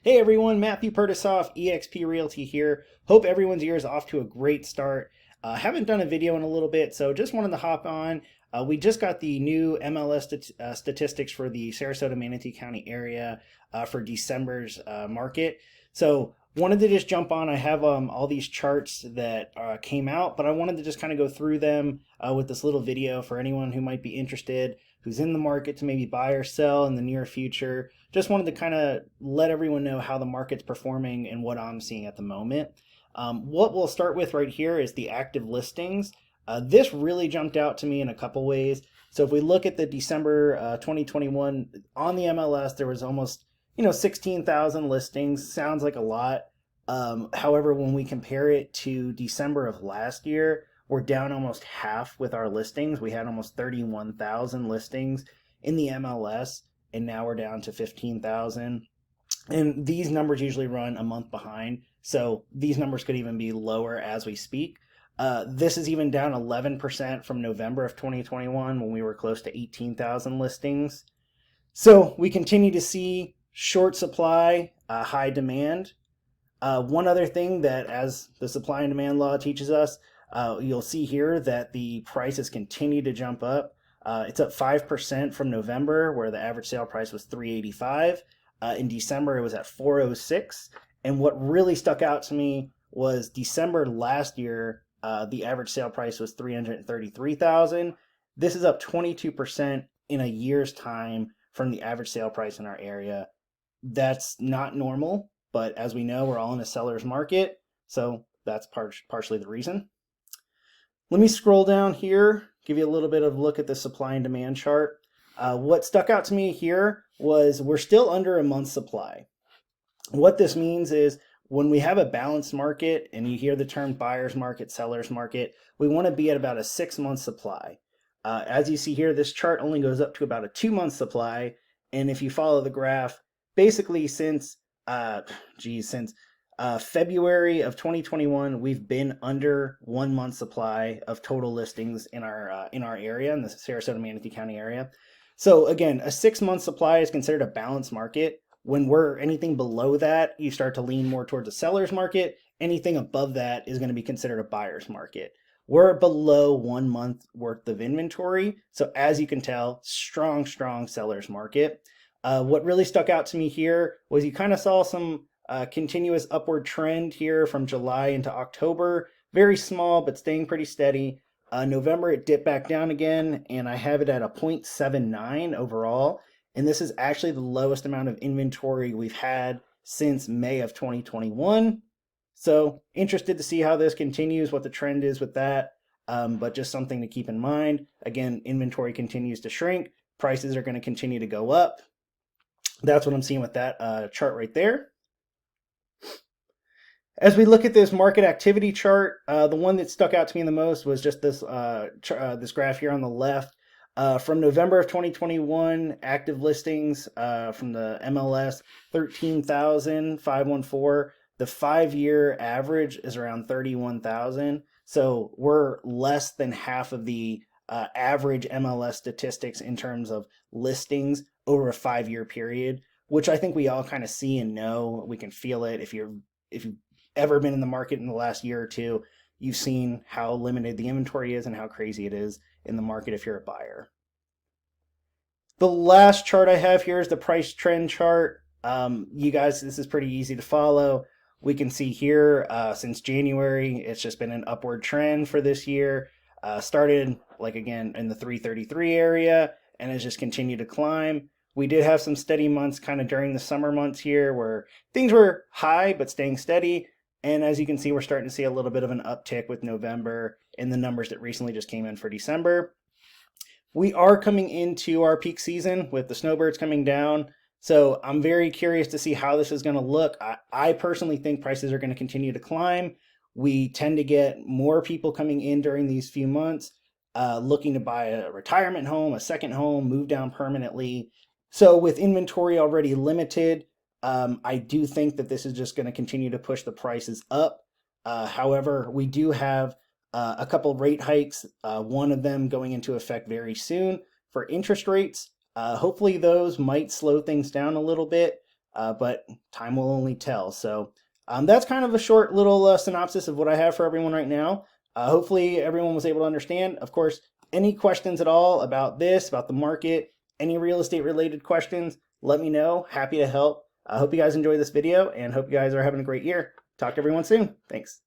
Hey everyone, Matthew Pertisoff, eXp Realty here. Hope everyone's year is off to a great start. Haven't done a video in a little bit, so just wanted to hop on. We just got the new MLS statistics for the Sarasota Manatee County area for December's market. So wanted to just jump on. I have all these charts that came out, but I wanted to just kind of go through them with this little video for anyone who might be interested, who's in the market to maybe buy or sell in the near future. Just wanted to kind of let everyone know how the market's performing and what I'm seeing at the moment. What we'll start with right here is the active listings. This really jumped out to me in a couple ways. So if we look at the December 2021 on the MLS, there was almost 16,000 listings. Sounds like a lot. However, when we compare it to December of last year, we're down almost half with our listings. We had almost 31,000 listings in the MLS, and now we're down to 15,000. And these numbers usually run a month behind, so these numbers could even be lower as we speak. This is even down 11% from November of 2021 when we were close to 18,000 listings. So we continue to see short supply, high demand. One other thing that, as the supply and demand law teaches us, you'll see here that the prices continue to jump up. It's up 5% from November, where the average sale price was $385. In December, it was at $406. And what really stuck out to me was December last year, the average sale price was $333,000. This is up 22% in a year's time from the average sale price in our area. That's not normal, but as we know, we're all in a seller's market, so that's partially the reason. Let me scroll down here, give you a little bit of a look at the supply and demand chart. What stuck out to me here was we're still under a month's supply. What this means is when we have a balanced market, and you hear the term buyer's market, seller's market, we want to be at about a 6-month supply. As you see here, this chart only goes up to about a 2-month supply, and if you follow the graph, basically since February of 2021, we've been under 1 month supply of total listings in our area, in the Sarasota Manatee County area. So again, a 6-month supply is considered a balanced market. When we're anything below that, you start to lean more towards a seller's market. Anything above that is going to be considered a buyer's market. We're below 1 month worth of inventory. So as you can tell, strong seller's market. What really stuck out to me here was you kind of saw some continuous upward trend here from July into October. Very small, but staying pretty steady. November, it dipped back down again, and I have it at a 0.79 overall. And this is actually the lowest amount of inventory we've had since May of 2021. So interested to see how this continues, what the trend is with that. But just something to keep in mind. Again, inventory continues to shrink. Prices are going to continue to go up. That's what I'm seeing with that chart right there. As we look at this market activity chart, the one that stuck out to me the most was just this this graph here on the left. From November of 2021, active listings from the MLS, 13,514. The 5-year average is around 31,000. So we're less than half of the average MLS statistics in terms of listings over a 5-year period, which I think we all kind of see and know. We can feel it. If you've ever been in the market in the last year or two, you've seen how limited the inventory is and how crazy it is in the market if you're a buyer. The last chart I have here is the price trend chart. You guys, this is pretty easy to follow. We can see here since January, it's just been an upward trend for this year. Started like again in the 333 area and has just continued to climb. We did have some steady months kind of during the summer months here where things were high but staying steady. And as you can see, we're starting to see a little bit of an uptick with November and the numbers that recently just came in for December. We are coming into our peak season with the snowbirds coming down. So I'm very curious to see how this is going to look. I personally think prices are going to continue to climb. We tend to get more people coming in during these few months looking to buy a retirement home, a second home, move down permanently. So with inventory already limited, I do think that this is just going to continue to push the prices up. However, we do have a couple rate hikes, one of them going into effect very soon for interest rates. Hopefully those might slow things down a little bit. but time will only tell. So that's kind of a short little synopsis of what I have for everyone right now. Hopefully everyone was able to understand. Of course, any questions at all about this, about the market, any real estate related questions, let me know. Happy to help. I hope you guys enjoy this video and hope you guys are having a great year. Talk to everyone soon. Thanks.